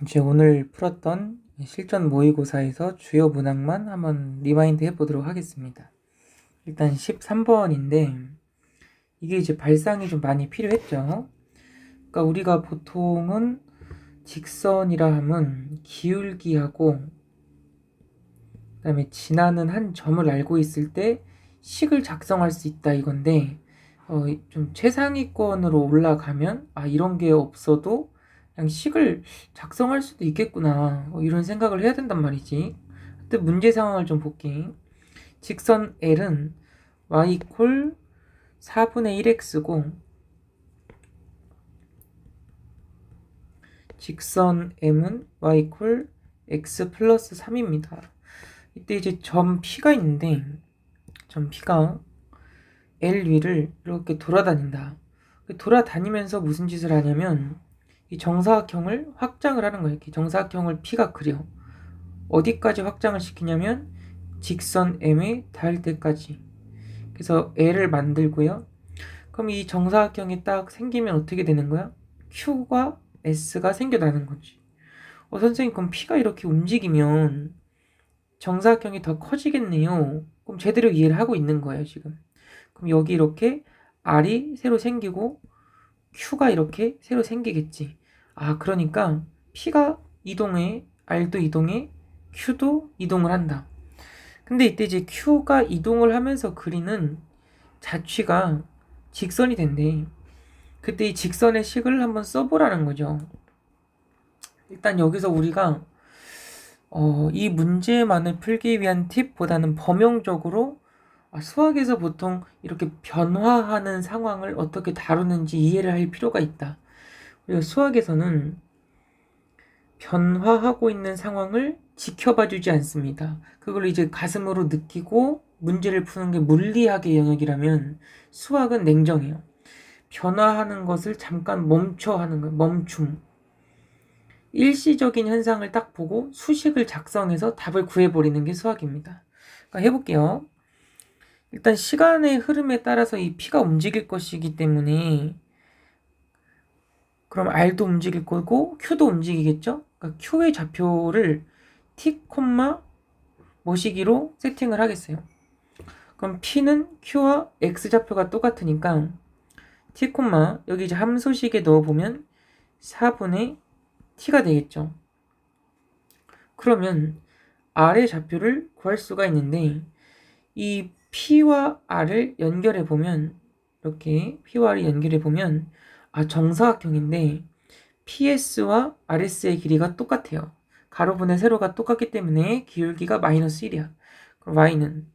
이제 오늘 풀었던 실전 모의고사에서 주요 문항만 한번 리마인드 해보도록 하겠습니다. 일단 13번인데 이게 이제 발상이 좀 많이 필요했죠. 그러니까 우리가 보통은 직선이라 하면 기울기하고 그다음에 지나는 한 점을 알고 있을 때 식을 작성할 수 있다 이건데 좀 최상위권으로 올라가면 이런 게 없어도 그냥 식을 작성할 수도 있겠구나 이런 생각을 해야 된단 말이지. 근데 문제 상황을 좀 볼게. 직선 L은 y 콜 4분의 1x고 직선 M은 y 콜 x 플러스 3입니다. 이때 이제 점 P가 있는데 점 P가 L 위를 이렇게 돌아다닌다. 돌아다니면서 무슨 짓을 하냐면 이 정사각형을 확장을 하는 거예요. 이렇게 정사각형을 P가 그려. 어디까지 확장을 시키냐면 직선 M에 닿을 때까지. 그래서 L을 만들고요. 그럼 이 정사각형이 딱 생기면 어떻게 되는 거야? Q과 S가 생겨나는 거지. 선생님 그럼 P가 이렇게 움직이면 정사각형이 더 커지겠네요. 그럼 제대로 이해를 하고 있는 거예요 지금. 그럼 여기 이렇게 R이 새로 생기고 Q가 이렇게 새로 생기겠지. 그러니까 P가 이동해, R도 이동해, Q도 이동을 한다. 근데 이때 이제 Q가 이동을 하면서 그리는 자취가 직선이 된대. 그때 이 직선의 식을 한번 써보라는 거죠. 일단 여기서 우리가 이 문제만을 풀기 위한 팁보다는 범용적으로 수학에서 보통 이렇게 변화하는 상황을 어떻게 다루는지 이해를 할 필요가 있다. 그리고 수학에서는 변화하고 있는 상황을 지켜봐 주지 않습니다. 그걸 이제 가슴으로 느끼고 문제를 푸는 게 물리학의 영역이라면 수학은 냉정해요. 변화하는 것을 잠깐 멈춰 하는 거예요. 멈춤. 일시적인 현상을 딱 보고 수식을 작성해서 답을 구해버리는 게 수학입니다. 그러니까 해볼게요. 일단 시간의 흐름에 따라서 이 P가 움직일 것이기 때문에 그럼 R도 움직일 거고 Q도 움직이겠죠? 그러니까 Q의 좌표를 T, 모시기로 세팅을 하겠어요. 그럼 P는 Q와 X 좌표가 똑같으니까 T, 여기 이제 함수식에 넣어보면 4분의 T가 되겠죠. 그러면 R의 좌표를 구할 수가 있는데 이 P와 R을 연결해보면 이렇게 P와 R을 연결해보면 정사각형인데 PS와 RS의 길이가 똑같아요. 가로분의 세로가 똑같기 때문에 기울기가 마이너스 1이야. 그럼 Y는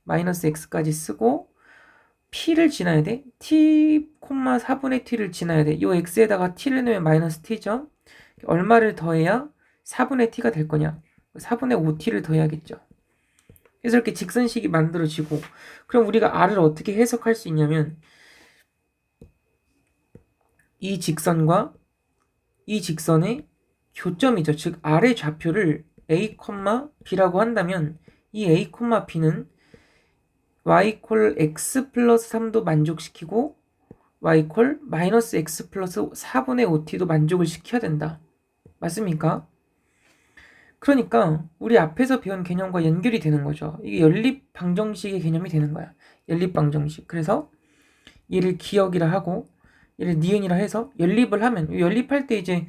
마이너스 X까지 쓰고 P를 지나야 돼. T, 4분의 T를 지나야 돼. 이 X에다가 T를 넣으면 마이너스 T죠. 얼마를 더해야 4분의 T가 될 거냐? 4분의 5T를 더해야겠죠. 그래서 이렇게 직선식이 만들어지고 그럼 우리가 R을 어떻게 해석할 수 있냐면 이 직선과 이 직선의 교점이죠. 즉 R의 좌표를 A, B라고 한다면 이 A, B는 Y 콜 X 플러스 3도 만족시키고 Y 콜 마이너스 X 플러스 4분의 5T도 만족을 시켜야 된다. 맞습니까? 그러니까 우리 앞에서 배운 개념과 연결이 되는 거죠. 이게 연립방정식의 개념이 되는 거야. 연립방정식. 그래서 얘를 기억이라 하고 얘를 니은이라 해서 연립을 하면 연립할 때 이제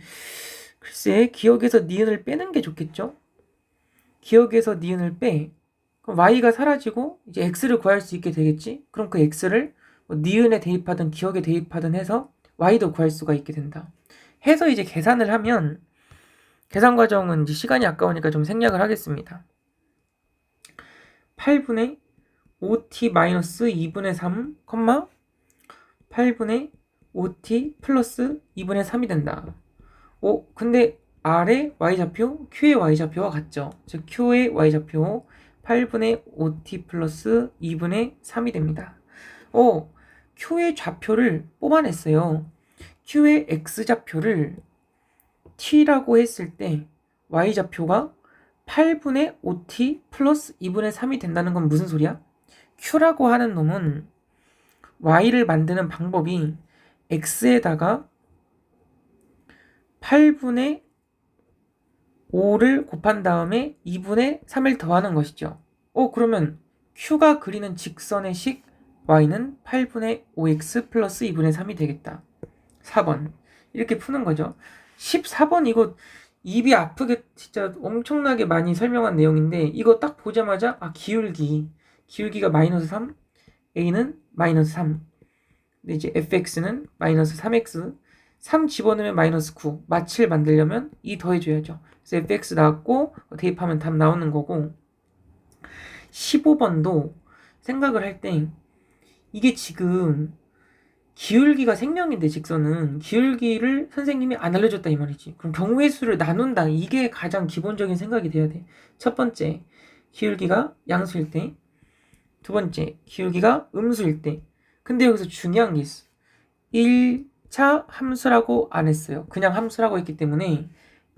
글쎄 기억에서 니은을 빼는 게 좋겠죠? 기억에서 니은을 빼. 그럼 y가 사라지고 이제 x를 구할 수 있게 되겠지? 그럼 그 x를 니은에 대입하든 기억에 대입하든 해서 y도 구할 수가 있게 된다. 해서 이제 계산을 하면 계산 과정은 이제 시간이 아까우니까 좀 생략을 하겠습니다. 8분의 5t 마이너스 2분의 3, 8분의 5t 플러스 2분의 3이 된다. 근데 R의 y좌표, Q의 y좌표와 같죠. 즉 Q의 y좌표 8분의 5t 플러스 2분의 3이 됩니다. Q의 좌표를 뽑아냈어요. Q의 x좌표를 t라고 했을 때 y좌표가 8분의 5t 플러스 2분의 3이 된다는 건 무슨 소리야? Q라고 하는 놈은 y를 만드는 방법이 x에다가 8분의 5를 곱한 다음에 2분의 3을 더하는 것이죠. 그러면 Q가 그리는 직선의 식 Y는 8분의 5X 플러스 2분의 3이 되겠다. 4번. 이렇게 푸는 거죠. 14번 이거 입이 아프게 진짜 엄청나게 많이 설명한 내용인데 이거 딱 보자마자 기울기가 마이너스 3, A는 마이너스 3. 근데 이제 fx는 마이너스 3x, 3 집어넣으면 마이너스 9, 마칠 만들려면 2 더해줘야죠. 그래서 fx 나왔고 대입하면 답 나오는 거고 15번도 생각을 할 때 이게 지금 기울기가 생명인데 직선은 기울기를 선생님이 안 알려줬다 이 말이지. 그럼 경우의 수를 나눈다. 이게 가장 기본적인 생각이 돼야 돼. 첫 번째, 기울기가 양수일 때. 두 번째, 기울기가 음수일 때. 근데 여기서 중요한 게 있어. 1차 함수라고 안 했어요. 그냥 함수라고 했기 때문에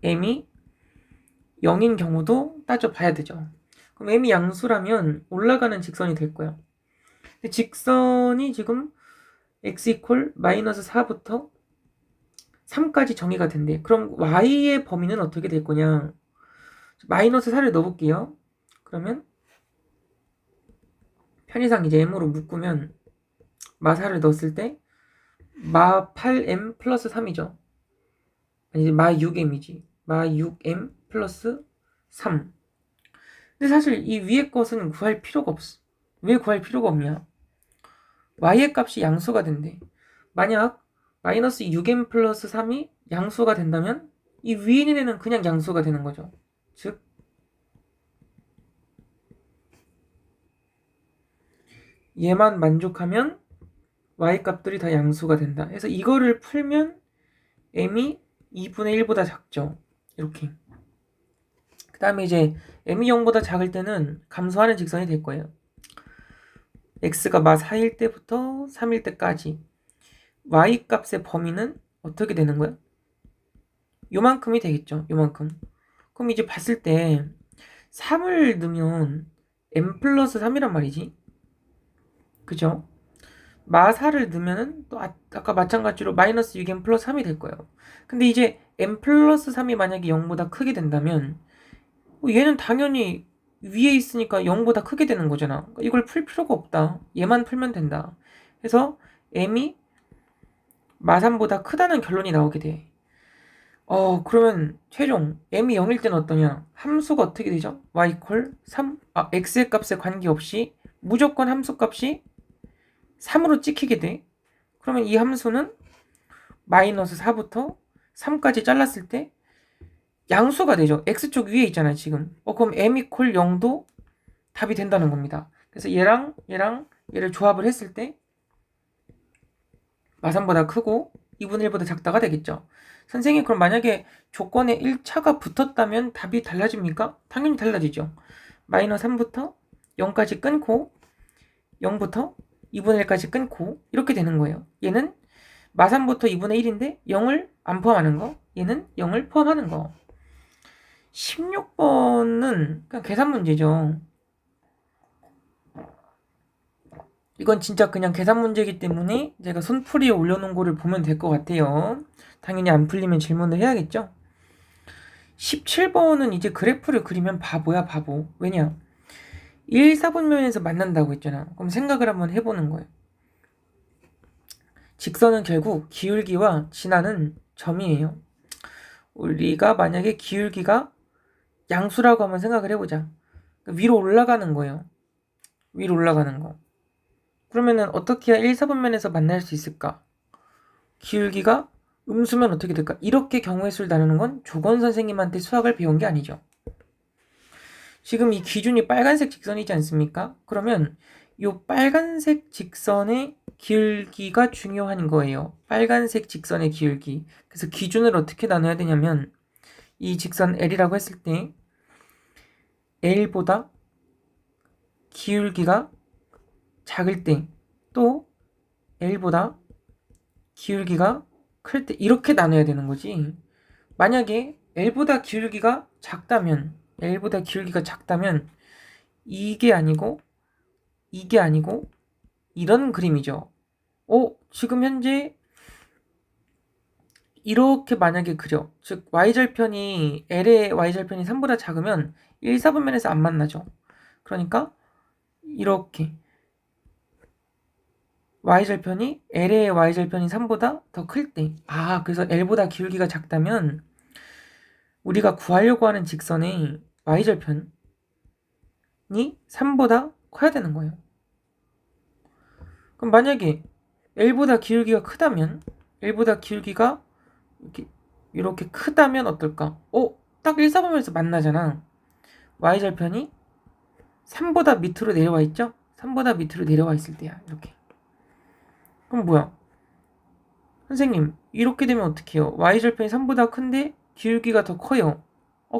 m이 0인 경우도 따져봐야 되죠. 그럼 m이 양수라면 올라가는 직선이 될 거야. 근데 직선이 지금 x 이퀄 마이너스 4부터 3까지 정의가 된대. 그럼 y의 범위는 어떻게 될 거냐? 마이너스 4를 넣어볼게요. 그러면 편의상 이제 m으로 묶으면 마 4를 넣었을 때 마 8m 플러스 3이죠. 아니 마 6m이지. 마 6m 플러스 3. 근데 사실 이 위의 것은 구할 필요가 없어. 왜 구할 필요가 없냐? y의 값이 양수가 된대. 만약 마이너스 6m 플러스 3이 양수가 된다면 이 위에 있는 애는 그냥 양수가 되는 거죠. 즉 얘만 만족하면 y 값들이 다 양수가 된다. 그래서 이거를 풀면 m이 2분의 1보다 작죠. 이렇게. 그 다음에 이제 m이 0보다 작을 때는 감소하는 직선이 될 거예요. x가 마 4일 때부터 3일 때까지 y 값의 범위는 어떻게 되는 거야? 요만큼이 되겠죠. 요만큼. 그럼 이제 봤을 때 3을 넣으면 m 플러스 3이란 말이지. 그죠? 마 4를 넣으면은 또 아까 마찬가지로 마이너스 6m 플러스 3이 될 거예요. 근데 이제 m 플러스 3이 만약에 0보다 크게 된다면 얘는 당연히 위에 있으니까 0보다 크게 되는 거잖아. 그러니까 이걸 풀 필요가 없다. 얘만 풀면 된다. 그래서 m이 마3보다 크다는 결론이 나오게 돼. 그러면 최종 m이 0일 때는 어떠냐? 함수가 어떻게 되죠? y 이퀄 3, x의 값에 관계없이 무조건 함수 값이 3으로 찍히게 돼. 그러면 이 함수는 마이너스 4부터 3까지 잘랐을 때 양수가 되죠. x축 위에 있잖아요, 지금. 그럼 m 이퀄 0도 답이 된다는 겁니다. 그래서 얘랑 얘를 조합을 했을 때 마3보다 크고 2분의 1보다 작다가 되겠죠. 선생님 그럼 만약에 조건에 1차가 붙었다면 답이 달라집니까? 당연히 달라지죠. 마이너스 3부터 0까지 끊고 0부터 2분의 1까지 끊고 이렇게 되는 거예요. 얘는 마3부터 2분의 1인데 0을 안 포함하는 거, 얘는 0을 포함하는 거. 16번은 그냥 계산 문제죠. 이건 진짜 그냥 계산 문제이기 때문에 제가 손풀이에 올려놓은 거를 보면 될 것 같아요. 당연히 안 풀리면 질문을 해야겠죠. 17번은 이제 그래프를 그리면 바보야 바보. 왜냐? 1, 4분면에서 만난다고 했잖아. 그럼 생각을 한번 해보는 거예요. 직선은 결국 기울기와 진하는 점이에요. 우리가 만약에 기울기가 양수라고 한번 생각을 해보자. 위로 올라가는 거예요. 위로 올라가는 거. 그러면은 어떻게 해야 1, 4분면에서 만날 수 있을까? 기울기가 음수면 어떻게 될까? 이렇게 경우의 수를 나누는 건 조건 선생님한테 수학을 배운 게 아니죠. 지금 이 기준이 빨간색 직선이지 않습니까? 그러면 이 빨간색 직선의 기울기가 중요한 거예요. 빨간색 직선의 기울기. 그래서 기준을 어떻게 나눠야 되냐면 이 직선 L이라고 했을 때 L보다 기울기가 작을 때 또 L보다 기울기가 클 때 이렇게 나눠야 되는 거지. 만약에 L보다 기울기가 작다면 이게 아니고 이런 그림이죠. 지금 현재 이렇게 만약에 그려. 즉 y절편이 L의 y절편이 3보다 작으면 1, 4분면에서 안 만나죠. 그러니까 이렇게 y절편이 L의 y절편이 3보다 더 클 때, 그래서 L보다 기울기가 작다면 우리가 구하려고 하는 직선의 y절편이 3보다 커야 되는 거예요. 그럼 만약에 L보다 기울기가 크다면, L보다 기울기가 이렇게 크다면 어떨까? 딱 1, 4분면에서 만나잖아. y절편이 3보다 밑으로 내려와 있죠? 3보다 밑으로 내려와 있을 때야. 이렇게. 그럼 뭐야? 선생님, 이렇게 되면 어떻게 해요? y절편이 3보다 큰데 기울기가 더 커요.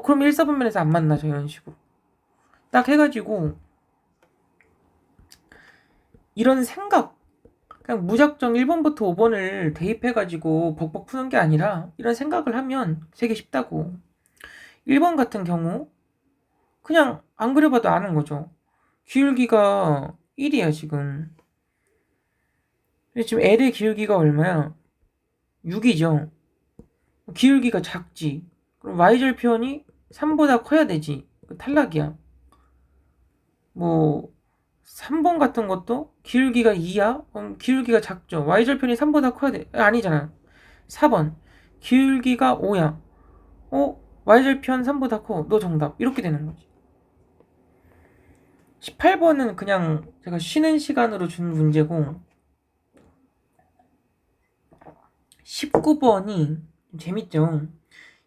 그럼 1, 4분면에서 안 만나죠. 이런 식으로. 딱 해가지고 이런 생각, 그냥 무작정 1번부터 5번을 대입해가지고 벅벅 푸는 게 아니라 이런 생각을 하면 되게 쉽다고. 1번 같은 경우 그냥 안 그려봐도 아는 거죠. 기울기가 1이야 지금. 근데 지금 L의 기울기가 얼마야? 6이죠. 기울기가 작지. 그럼 y절편이 3보다 커야 되지. 탈락이야. 뭐 3번 같은 것도 기울기가 2야? 그럼 기울기가 작죠. y절편이 3보다 커야 돼. 아니잖아. 4번 기울기가 5야. y절편 3보다 커. 너 정답. 이렇게 되는 거지. 18번은 그냥 제가 쉬는 시간으로 준 문제고 19번이 재밌죠.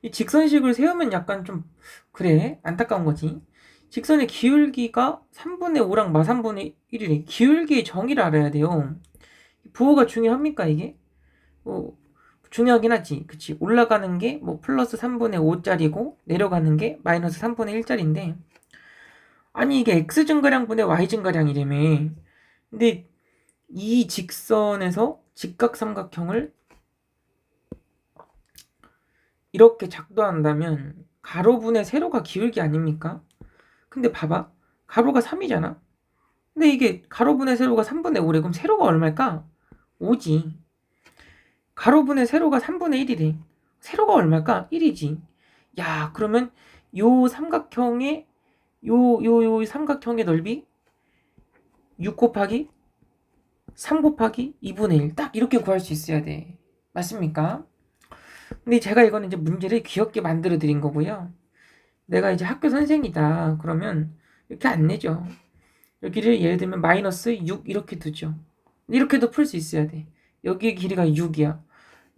이 직선식을 세우면 약간 좀 그래 안타까운 거지. 직선의 기울기가 3분의 5랑 마 3분의 1이래. 기울기의 정의를 알아야 돼요. 부호가 중요합니까 이게? 중요하긴 하지. 그치. 올라가는 게 뭐 플러스 3분의 5짜리고 내려가는 게 마이너스 3분의 1짜리인데 아니 이게 x 증가량분의 y 증가량이라며. 근데 이 직선에서 직각삼각형을 이렇게 작도한다면 가로분의 세로가 기울기 아닙니까? 근데 봐봐. 가로가 3이잖아. 근데 이게 가로분의 세로가 3분의 5래. 그럼 세로가 얼마일까? 5지. 가로분의 세로가 3분의 1이래. 세로가 얼마일까? 1이지. 야, 그러면 요 삼각형의 요 삼각형의 넓이 6 곱하기 3 곱하기 2분의 1. 딱 이렇게 구할 수 있어야 돼. 맞습니까? 근데 제가 이거는 이제 문제를 귀엽게 만들어 드린 거고요. 내가 이제 학교 선생이다. 그러면 이렇게 안 내죠. 여기를 예를 들면 마이너스 6 이렇게 두죠. 이렇게도 풀 수 있어야 돼. 여기의 길이가 6이야.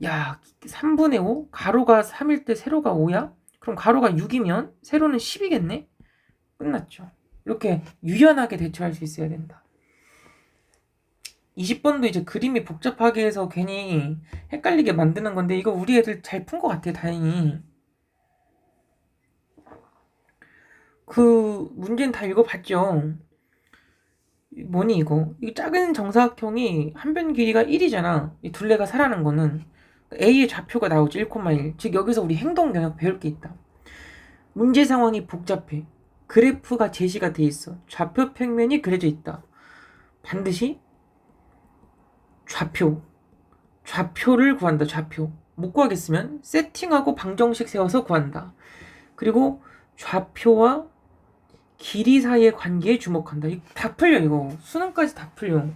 야, 3분의 5? 가로가 3일 때 세로가 5야? 그럼 가로가 6이면 세로는 10이겠네? 끝났죠. 이렇게 유연하게 대처할 수 있어야 된다. 20번도 이제 그림이 복잡하게 해서 괜히 헷갈리게 만드는 건데 이거 우리 애들 잘 푼 것 같아, 다행히. 그 문제는 다 읽어봤죠. 뭐니 이거? 이 작은 정사각형이 한 변 길이가 1이잖아. 이 둘레가 사라는 거는 A의 좌표가 나오지 1,1. 즉 여기서 우리 행동 영역 배울 게 있다. 문제 상황이 복잡해. 그래프가 제시가 돼 있어. 좌표 평면이 그려져 있다. 반드시 좌표를 구한다. 좌표. 못 구하겠으면 세팅하고 방정식 세워서 구한다. 그리고 좌표와 길이 사이의 관계에 주목한다. 이거 다 풀려 이거. 수능까지 다 풀려.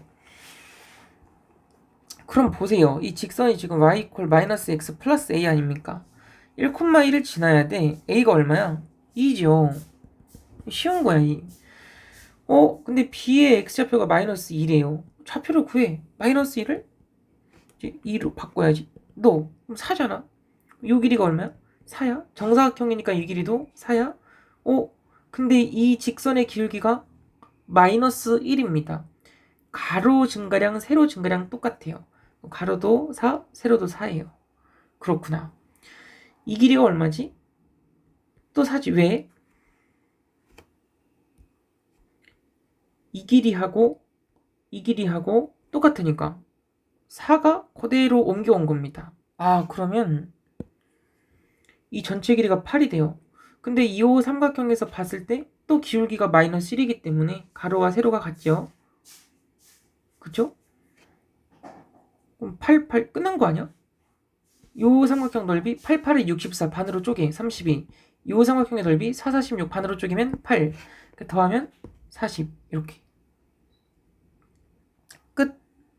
그럼 보세요. 이 직선이 지금 y 이퀄 마이너스 x 플러스 a 아닙니까? 1,1을 지나야 돼. a가 얼마야? 2죠. 쉬운 거야, 이. 근데 b의 x좌표가 마이너스 2래요. 좌표를 구해. 마이너스 1을 이제 2로 바꿔야지. 너 그럼 4잖아. 요 길이가 얼마야? 4야? 정사각형이니까 이 길이도 4야? 근데 이 직선의 기울기가 마이너스 1입니다. 가로 증가량, 세로 증가량 똑같아요. 가로도 4, 세로도 4예요. 그렇구나. 이 길이가 얼마지? 또 4지. 왜? 이 길이하고 똑같으니까 4가 그대로 옮겨온 겁니다. 그러면 이 전체 길이가 8이 돼요. 근데 2호 삼각형에서 봤을 때 또 기울기가 마이너스 1이기 때문에 가로와 세로가 같죠? 그쵸? 그럼 8 끝난 거 아니야? 요 삼각형 넓이 8, 8을 64 반으로 쪼개 32. 요 삼각형의 넓이 4, 46 반으로 쪼개면 8. 더하면 40 이렇게.